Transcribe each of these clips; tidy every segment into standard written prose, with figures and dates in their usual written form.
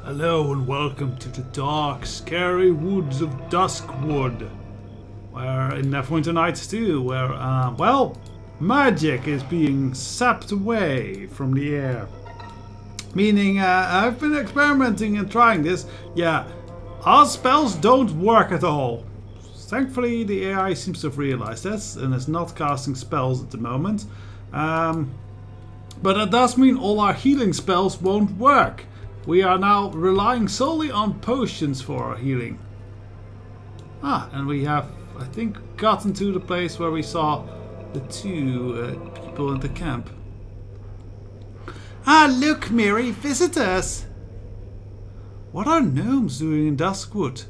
Hello and welcome to the dark, scary woods of Duskwood. Where in Neverwinter Nights 2, where, well, magic is being sapped away from the air. Meaning, I've been experimenting and trying this. Yeah, our spells don't work at all. Thankfully, the AI seems to have realized this and is not casting spells at the moment. But that does mean all our healing spells won't work. We are now relying solely on potions for our healing. And we have, I think, gotten to the place where we saw the two people in the camp. Look, Mary, visitors! What are gnomes doing in Duskwood?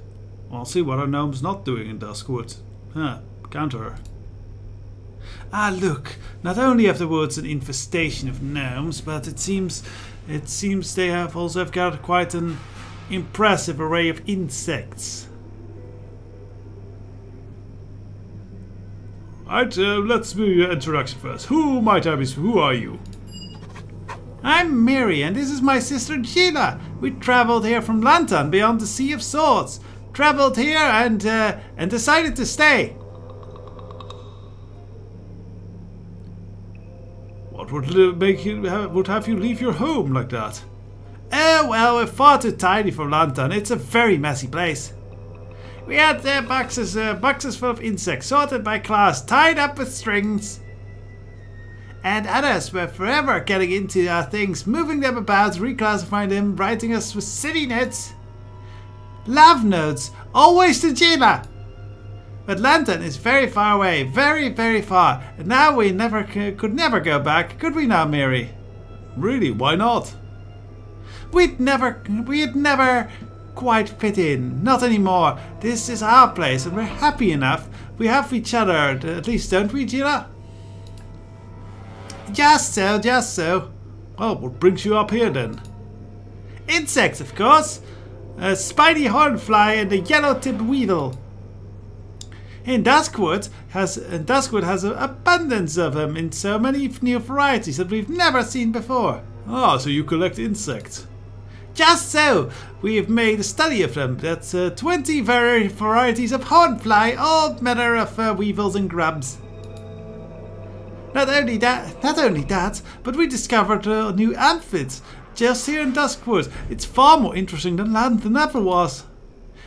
Well, I'll see what are gnomes not doing in Duskwood. Counter. Look, not only have the woods an infestation of gnomes, but it seems they have also gathered quite an impressive array of insects. Right, let's do your introduction first. Who might I be? Who are you? I'm Mary, and this is my sister Gila. We traveled here from Lantern, beyond the Sea of Swords. Traveled here and decided to stay. What would have you leave your home like that? Oh well, we're far too tiny for Lantern. It's a very messy place. We had boxes full of insects, sorted by class, tied up with strings. And others were forever getting into our things, moving them about, reclassifying them, writing us with silly notes. Love notes, always to Gila. But Lantern is very far away, very, very far. And now we could never go back, could we now, Mary? Really, why not? We'd never quite fit in, not anymore. This is our place and we're happy enough. We have each other, at least, don't we, Gila? Just so, just so. Well, what brings you up here then? Insects, of course. A spiny hornfly and a yellow-tipped weevil. And Duskwood has an abundance of them in so many new varieties that we've never seen before. Ah, so you collect insects. Just so! We have made a study of them. That's 20 varieties of hornfly, all manner of weevils and grubs. Not only that, but we discovered new amphids just here in Duskwood. It's far more interesting than Lantern ever was.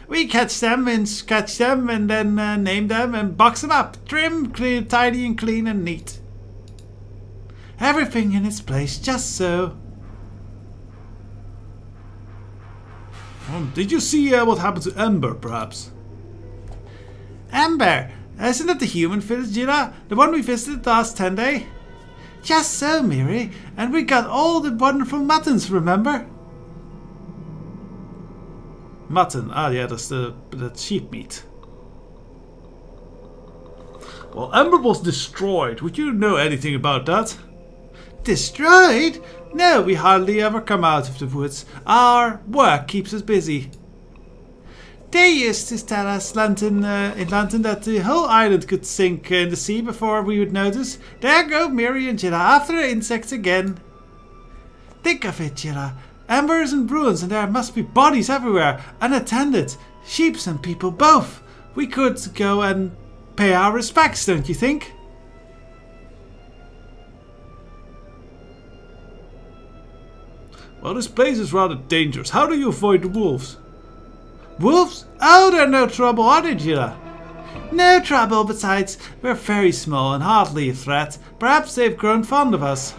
We catch them and sketch them and then name them and box them up. Trim, clean, tidy and clean and neat. Everything in its place, just so. Did you see what happened to Ember, perhaps? Ember? Isn't that the human village, Gila? The one we visited last Sunday? Just so, Miri. And we got all the wonderful muttons, remember? Mutton, yeah, that's sheep meat. Well, Ember was destroyed. Would you know anything about that? Destroyed? No, we hardly ever come out of the woods. Our work keeps us busy. They used to tell us in Lantern that the whole island could sink in the sea before we would notice. There go Miri and Gila after the insects again. Think of it, Gila. Ember is in ruins and there must be bodies everywhere, unattended. Sheep and people both. We could go and pay our respects, don't you think? Well, this place is rather dangerous. How do you avoid the wolves? Wolves? Oh, they're no trouble, are they, Gila? No trouble, besides, we're very small and hardly a threat. Perhaps they've grown fond of us.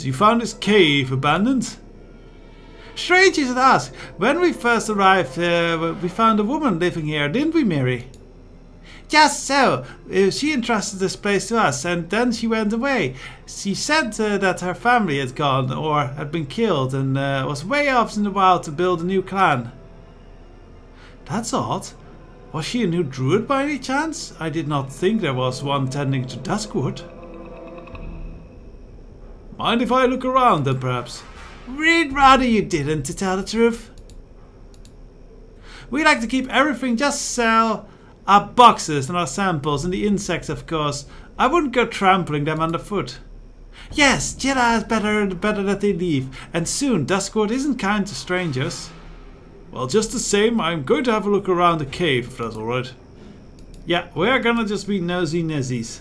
You found this cave abandoned? Strange you should ask. When we first arrived, we found a woman living here, didn't we, Mary? Just so. She entrusted this place to us, and then she went away. She said that her family had gone, or had been killed, and was way off in the wild to build a new clan. That's odd. Was she a new druid by any chance? I did not think there was one tending to Duskwood. Mind if I look around then, perhaps? We'd rather you didn't, to tell the truth. We like to keep everything just so. Our boxes and our samples and the insects, of course. I wouldn't go trampling them underfoot. Yes, Jilla is better that they leave. And soon, Duskwood isn't kind to strangers. Well, just the same, I'm going to have a look around the cave, if that's alright. Yeah, we're gonna just be nosy nizzies.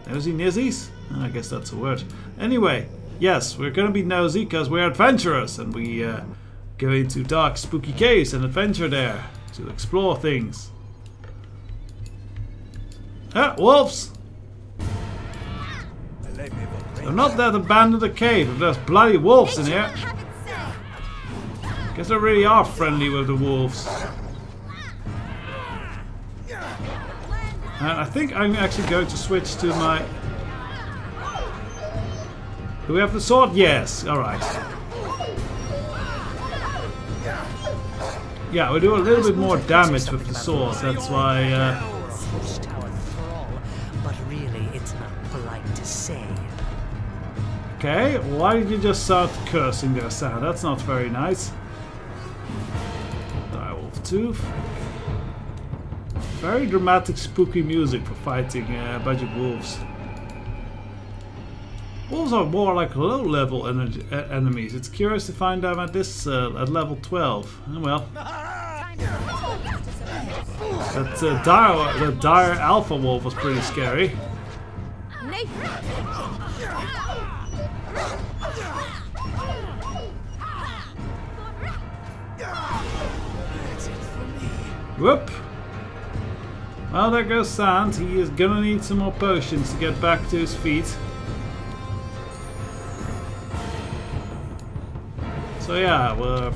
Nosy nizzies? I guess that's a word. Anyway, yes, we're gonna be nosy because we're adventurers. And we go into dark, spooky caves and adventure there to explore things. Ah, wolves! They're not that abandoned a cave if there's bloody wolves in here. Guess they really are friendly with the wolves. And I think I'm actually going to switch to my... Do we have the sword? Yes, alright. Yeah, we do a little bit more damage with the sword, that's why... But really, it's not polite to say. Okay, why did you just start cursing there, Sam? That's not very nice. Direwolf Tooth. Very dramatic, spooky music for fighting a bunch of wolves. Wolves are more like low-level enemies. It's curious to find them at this at level 12. Oh, well, that dire alpha wolf was pretty scary. Whoop! Well, there goes Sand. He is gonna need some more potions to get back to his feet. So yeah, we're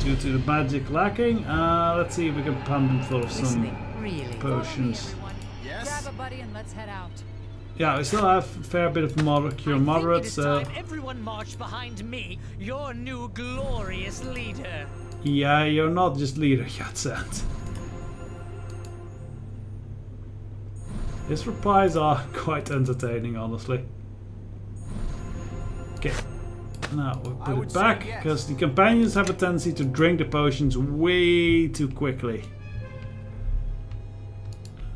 due to the magic lacking. Let's see if we can pump him full of some potions. Grab a buddy and let's head out. Yeah, we still have a fair bit of moderate, so... Everyone march behind me, your new glorious leader. Yeah, you're not just leader yet, Sand. His replies are quite entertaining, honestly. Okay, now we'll put it back, because the companions have a tendency to drink the potions way too quickly.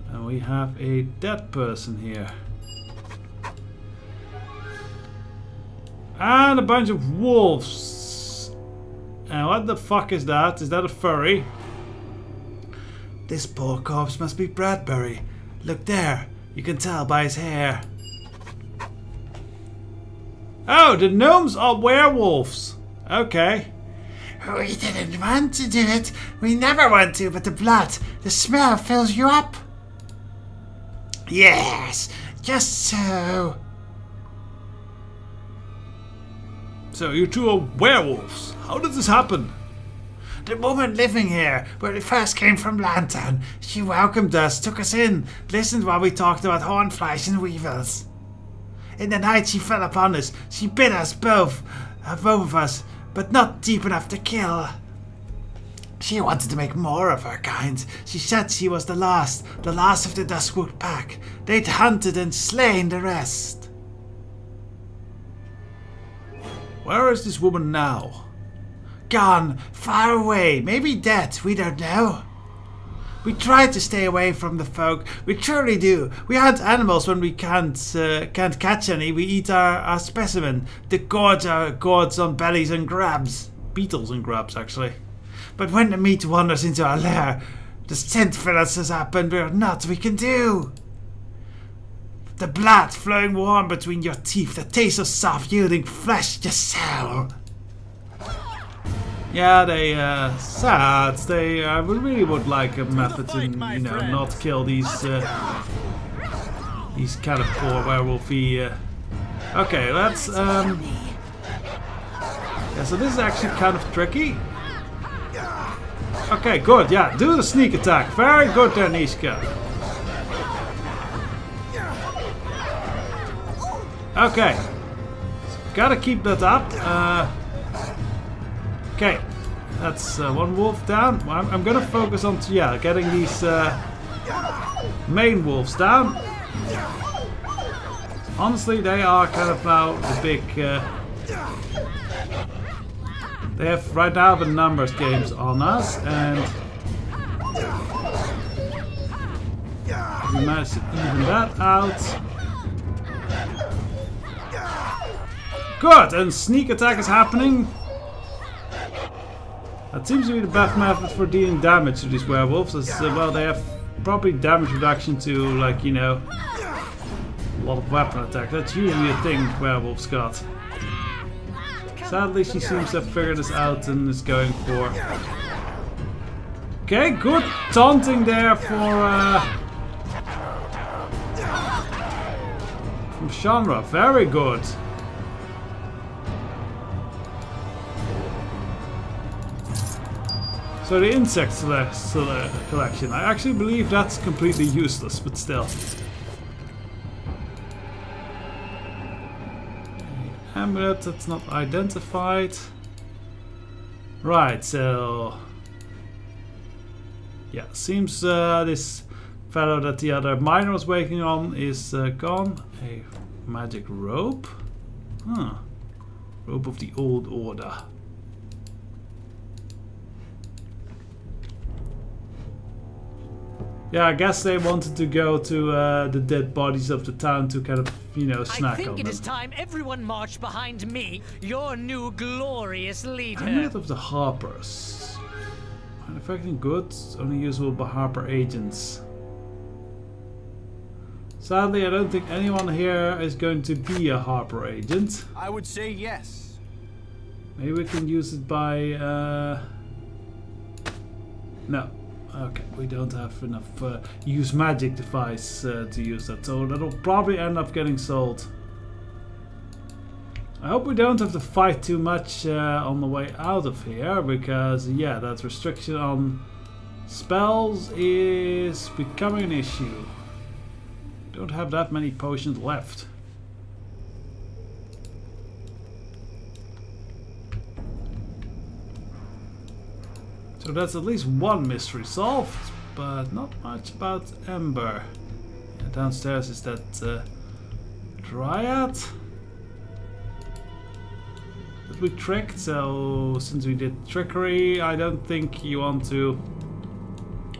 And we have a dead person here. And a bunch of wolves. And what the fuck is that? Is that a furry? This poor corpse must be Bradbury. Look there, you can tell by his hair. Oh, the gnomes are werewolves. Okay. We didn't want to do it. We never want to, but the blood, the smell fills you up. Yes, just so. So you two are werewolves. How did this happen? The woman living here, where we first came from Lantern, she welcomed us, took us in, listened while we talked about hornflies and weevils. In the night she fell upon us, she bit us both of us, but not deep enough to kill. She wanted to make more of her kind. She said she was the last of the Duskwood pack. They'd hunted and slain the rest. Where is this woman now? Gone, far away, maybe dead, we don't know. We try to stay away from the folk, we truly do. We hunt animals when we can't catch any, we eat our specimen. The gourds are gourds on bellies and grabs. Beetles and grabs, actually. But when the meat wanders into our lair, the scent fills us up and we're not we can do. The blood flowing warm between your teeth, the taste of soft yielding flesh, just so. Yeah, they sad. They really would like a method to, you know, not kill these kind of poor werewolfy. Okay, let's yeah. So this is actually kind of tricky. Okay, good. Yeah, do the sneak attack. Very good there, Nishka. Okay, gotta keep that up. Okay, that's one wolf down. I'm gonna focus on getting these main wolves down. Honestly, they are kind of now the big. They have right now the numbers games on us, and we managed to even that out. Good, and sneak attack is happening. That seems to be the best method for dealing damage to these werewolves. As well, they have probably damage reduction to, like, you know, a lot of weapon attack. That's usually a thing werewolves got. Sadly, she seems to have figured this out and is going for... Okay, good taunting there for... from Shanra. Very good. So the insect collection, I actually believe that's completely useless, but still. Amulet, that's not identified. Right, so... yeah, seems this fellow that the other miner was waiting on is gone. A magic rope? Huh. Rope of the old order. Yeah, I guess they wanted to go to the dead bodies of the town to kind of, you know, snack on them. I think it is time everyone marched behind me, your new glorious leader. Amulet of the Harpers. Manufacturing goods, only usable by Harper agents. Sadly, I don't think anyone here is going to be a Harper agent. I would say yes. Maybe we can use it by... no. Okay, we don't have enough use magic device to use that, so that'll probably end up getting sold. I hope we don't have to fight too much on the way out of here, because yeah, that restriction on spells is becoming an issue. Don't have that many potions left. So that's at least one mystery solved, but not much about Ember. Yeah, downstairs is that Dryad that we tricked, so since we did trickery, I don't think you want to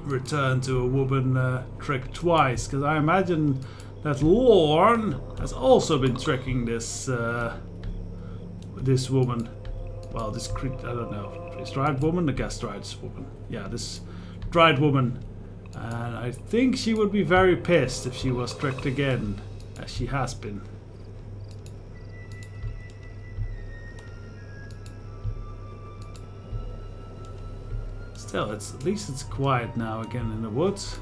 return to a woman tricked twice, because I imagine that Lorne has also been tricking this this woman. Well, this creature, I don't know. This dried woman? I guess dried woman. Yeah, this dried woman. And I think she would be very pissed if she was tricked again, as she has been. Still, at least it's quiet now again in the woods.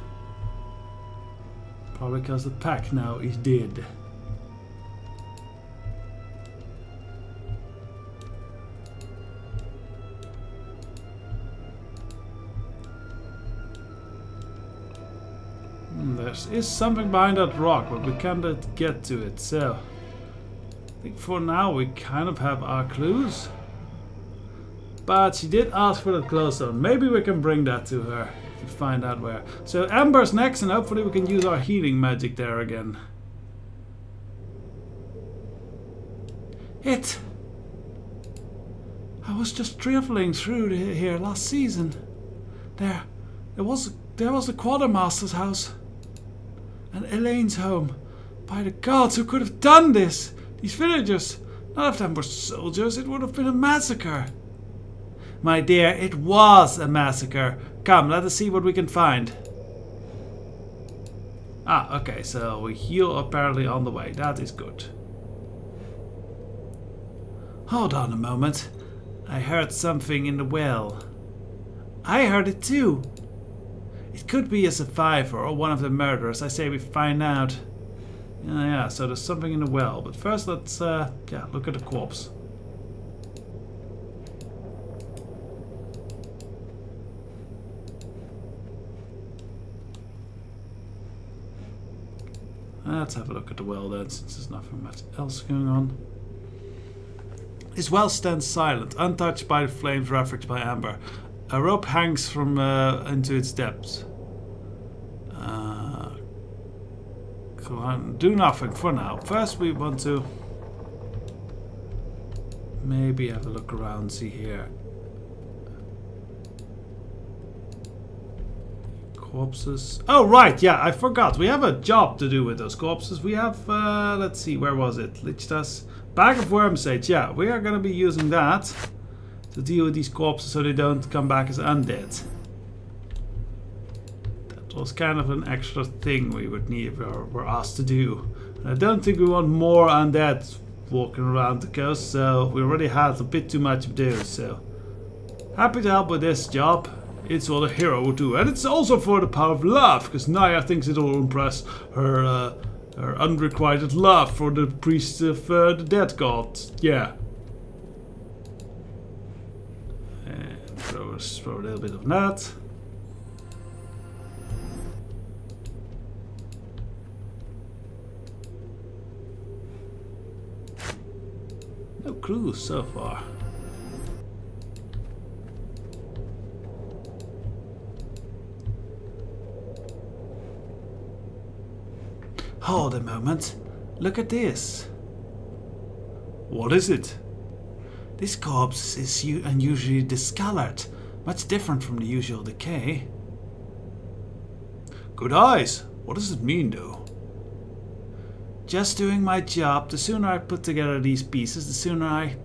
Probably because the pack now is dead. There is something behind that rock, but we can't get to it, so I think for now we kind of have our clues. But she did ask for that glowstone. Maybe we can bring that to her if we find out where. So Ember's next, and hopefully we can use our healing magic there again. I was just traveling through here last season. There was the quartermaster's house. And Elaine's home. By the gods, who could have done this? These villagers. None of them were soldiers. It would have been a massacre. My dear, it was a massacre. Come, let us see what we can find. Ah, okay, so we heal apparently on the way. That is good. Hold on a moment. I heard something in the well. I heard it too. It could be a survivor or one of the murderers. I say we find out. Yeah, so there's something in the well. But first let's yeah, look at the corpse. Let's have a look at the well then, since there's nothing much else going on. This well stands silent, untouched by the flames ravaged by Ember. A rope hangs from into its depths. Do nothing for now. First we want to maybe have a look around, see here. Corpses. Oh right, yeah, I forgot. We have a job to do with those corpses. We have, let's see, where was it? Lichtas. Bag of worm sage. Yeah, we are going to be using that to deal with these corpses so they don't come back as undead. That was kind of an extra thing we would need, or were asked to do. And I don't think we want more undead walking around the coast, so we already had a bit too much of those, so happy to help with this job. It's what a hero would do, and it's also for the power of love, because Naya thinks it will impress her her unrequited love for the priest of the dead god. Yeah. And throw a little bit of that. No clues so far. Hold a moment. Look at this. What is it? This corpse is unusually discolored. Much different from the usual decay. Good eyes. What does it mean though? Just doing my job. The sooner I put together these pieces, the sooner I...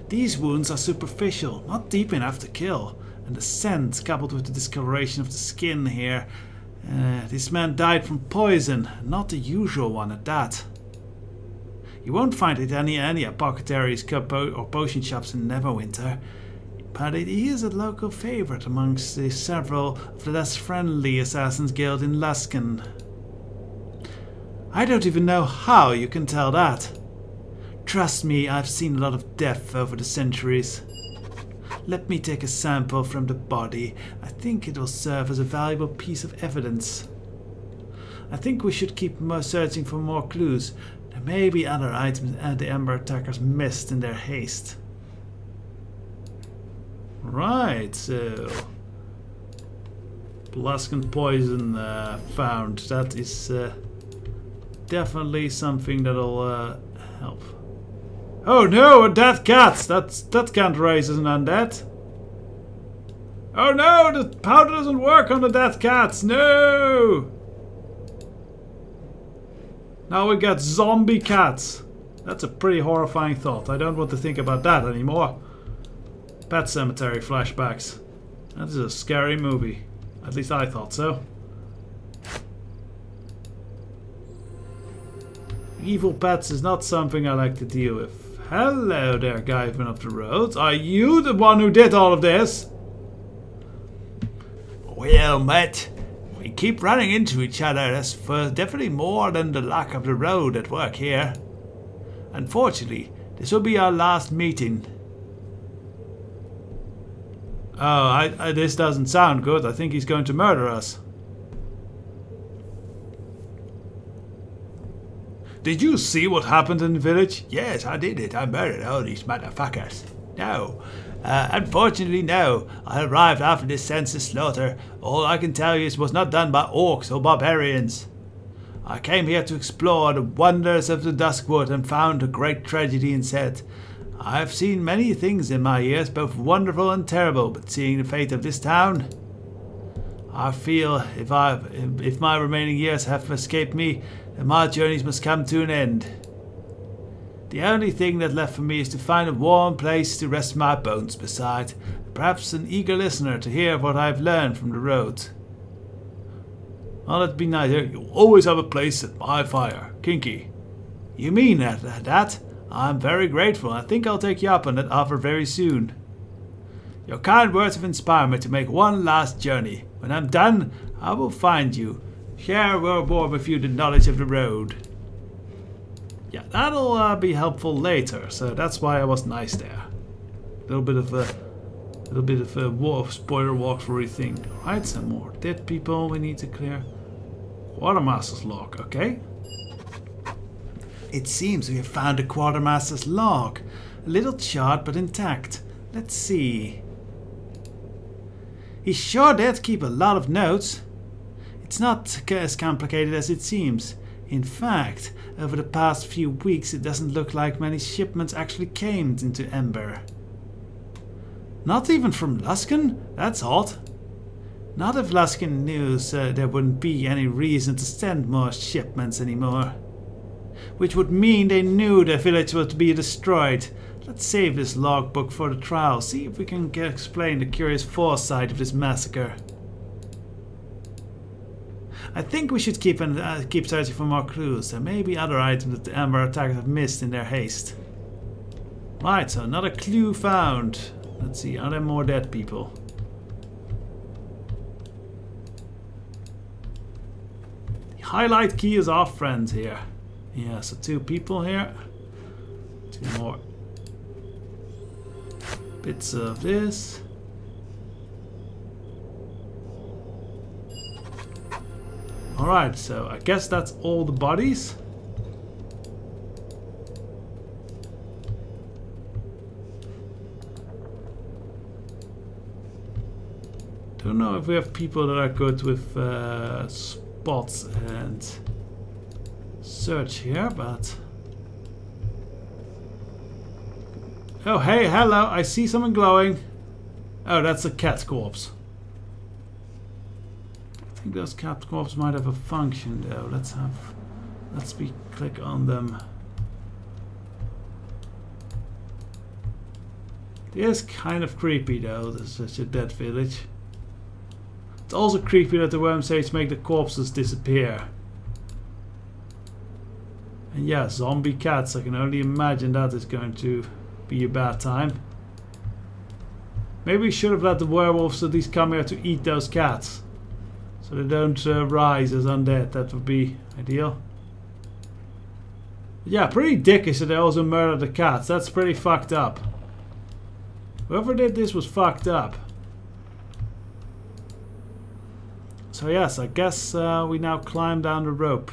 These wounds are superficial, not deep enough to kill. And the scent, coupled with the discoloration of the skin here... this man died from poison, not the usual one at that. You won't find it in any apothecaries or potion shops in Neverwinter, but it is a local favorite amongst the several of the less friendly Assassin's Guild in Luskan. I don't even know how you can tell that. Trust me, I've seen a lot of death over the centuries. Let me take a sample from the body. I think it will serve as a valuable piece of evidence. I think we should keep searching for more clues. There may be other items the Ember attackers missed in their haste. Right, so... Blaskan poison found. That is definitely something that'll help. Oh no, a dead cat! That can't raise as an undead. Oh no, the powder doesn't work on the dead cats! No! Now we got zombie cats. That's a pretty horrifying thought. I don't want to think about that anymore. Pet Cemetery flashbacks. That is a scary movie. At least I thought so. Evil pets is not something I like to deal with. Hello there, guy up the road. Are you the one who did all of this? Well, mate, we keep running into each other. That's for definitely more than the luck of the road at work here. Unfortunately, this will be our last meeting. Oh, this doesn't sound good. I think he's going to murder us. Did you see what happened in the village? Yes, I did it. I murdered all these motherfuckers. No. Unfortunately, no. I arrived after this senseless slaughter. All I can tell you is it was not done by orcs or barbarians. I came here to explore the wonders of the Duskwood and found a great tragedy instead. I have seen many things in my years, both wonderful and terrible, but seeing the fate of this town, I feel if my remaining years have escaped me, then my journeys must come to an end. The only thing that left for me is to find a warm place to rest my bones beside, perhaps an eager listener to hear what I've learned from the road. Well, that'd be nice. You'll always have a place at my fire. Kinky. You mean that? I'm very grateful. I think I'll take you up on that offer very soon. Your kind words have inspired me to make one last journey. When I'm done, I will find you. Share more with you the knowledge of the road. Yeah, that'll be helpful later. So that's why I was nice there. A little bit of a spoiler walkthrough thing. Alright, some more dead people we need to clear. Quartermaster's log, okay. It seems we have found a quartermaster's log. A little charred but intact. Let's see. He sure did keep a lot of notes. It's not as complicated as it seems. In fact, over the past few weeks it doesn't look like many shipments actually came into Ember. Not even from Luskan? That's odd. Not if Luskan knew there wouldn't be any reason to send more shipments anymore. which would mean they knew the village was to be destroyed. Let's save this logbook for the trial. See if we can explain the curious foresight of this massacre. I think we should keep searching for more clues. There may be other items that the Ember attackers have missed in their haste. Right, so another clue found. Let's see, are there more dead people? The highlight key is our friend here. Yeah, so 2 people here. 2 more bits of this. Alright, so I guess that's all the bodies. Don't know if we have people that are good with spots and search here, but... Oh, hey, hello, I see something glowing. Oh, that's a cat corpse. I think those cat corpses might have a function though. Let's click on them. It is kind of creepy though, there's such a dead village. It's also creepy that the worm sage make the corpses disappear. And yeah, zombie cats, I can only imagine that is going to be a bad time. Maybe we should have let the werewolves at least come here to eat those cats. So they don't rise as undead, that would be ideal. But yeah, pretty dickish that they also murdered the cats, that's pretty fucked up. Whoever did this was fucked up. So yes, I guess we now climb down the rope.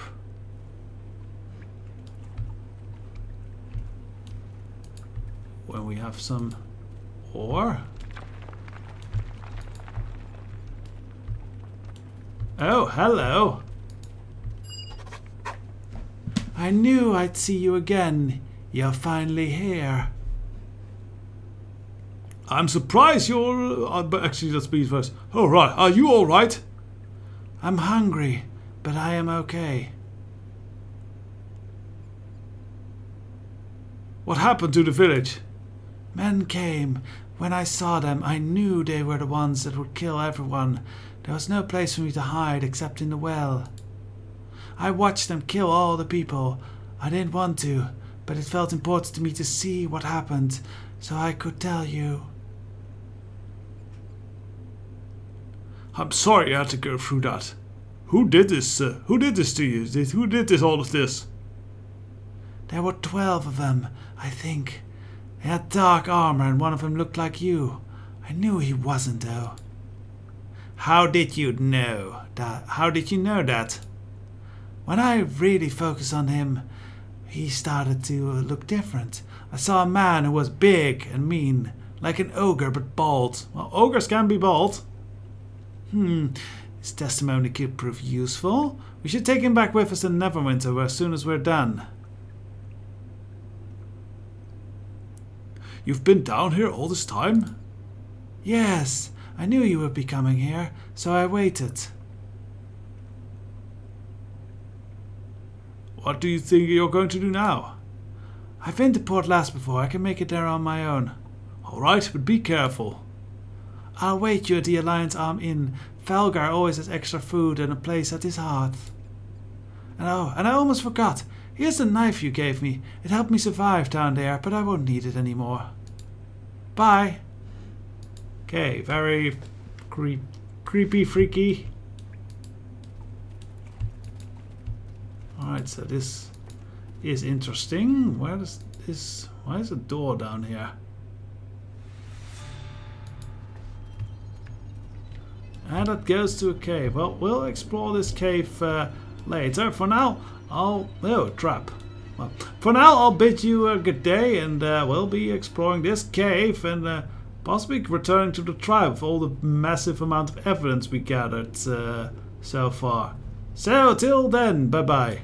When we have some ore. Oh, hello. I knew I'd see you again. You're finally here. I'm surprised you're... actually, let's be first. Oh, right. Are you all right? I'm hungry, but I am okay. What happened to the village? Men came. When I saw them, I knew they were the ones that would kill everyone. There was no place for me to hide except in the well. I watched them kill all the people. I didn't want to, but it felt important to me to see what happened, so I could tell you. I'm sorry you had to go through that. Who did this? Who did this to you? Who did all of this? There were 12 of them, I think. They had dark armor and one of them looked like you. I knew he wasn't though. How did you know that? How did you know that? When I really focused on him, he started to look different. I saw a man who was big and mean, like an ogre but bald. Well, ogres can be bald. His testimony could prove useful. We should take him back with us in Neverwinter as soon as we're done. You've been down here all this time? Yes, I knew you would be coming here, so I waited. What do you think you're going to do now? I've been to Port Last before, I can make it there on my own. Alright, but be careful. I'll wait you at the Alliance Arm Inn. Falgar always has extra food and a place at his hearth. And oh, and I almost forgot. Here's the knife you gave me. It helped me survive down there, but I won't need it anymore. Bye. Okay, very creepy, freaky. Alright, so this is interesting. Why is a door down here? And that goes to a cave. Well, we'll explore this cave later. For now, trap. Well, for now, I'll bid you a good day, and we'll be exploring this cave and possibly returning to the tribe with all the massive amount of evidence we gathered so far. So, till then, bye-bye.